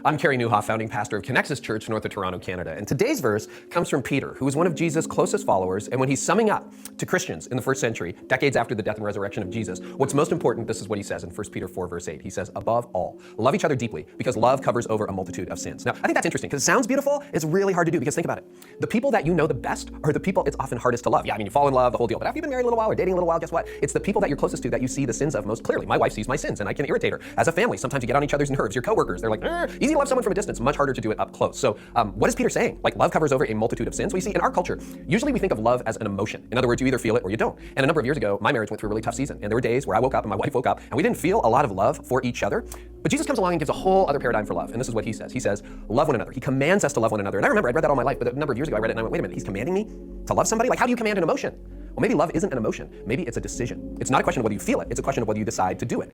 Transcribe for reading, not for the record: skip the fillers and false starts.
I'm Kerry Newhoff, founding pastor of Connexus Church, north of Toronto, Canada. And today's verse comes from Peter, who was one of Jesus' closest followers. And when he's summing up to Christians in the first century, decades after the death and resurrection of Jesus, what's most important, this is what he says in 1 Peter 4, verse 8. He says, above all, love each other deeply, because love covers over a multitude of sins. Now, I think that's interesting, because it sounds beautiful. It's really hard to do, because think about it. The people that you know the best are the people it's often hardest to love. Yeah, I mean, you fall in love, the whole deal. But after you've been married a little while or dating a little while, guess what? It's the people that you're closest to that you see the sins of most clearly. My wife sees my sins, and I can irritate her. As a family, sometimes you get on each other's nerves. Your coworkers, they're like, easy to love someone from a distance, much harder to do it up close. So what is Peter saying? Like, love covers over a multitude of sins. We see in our culture, usually we think of love as an emotion. In other words, you either feel it or you don't. And a number of years ago, my marriage went through a really tough season. And there were days where I woke up and my wife woke up and we didn't feel a lot of love for each other. But Jesus comes along and gives a whole other paradigm for love. And this is what he says. He says, love one another. He commands us to love one another. And I remember I'd read that all my life, but a number of years ago I read it and I went, wait a minute, he's commanding me to love somebody? Like, how do you command an emotion? Well, maybe love isn't an emotion. Maybe it's a decision. It's not a question of whether you feel it. It's a question of whether you decide to do it.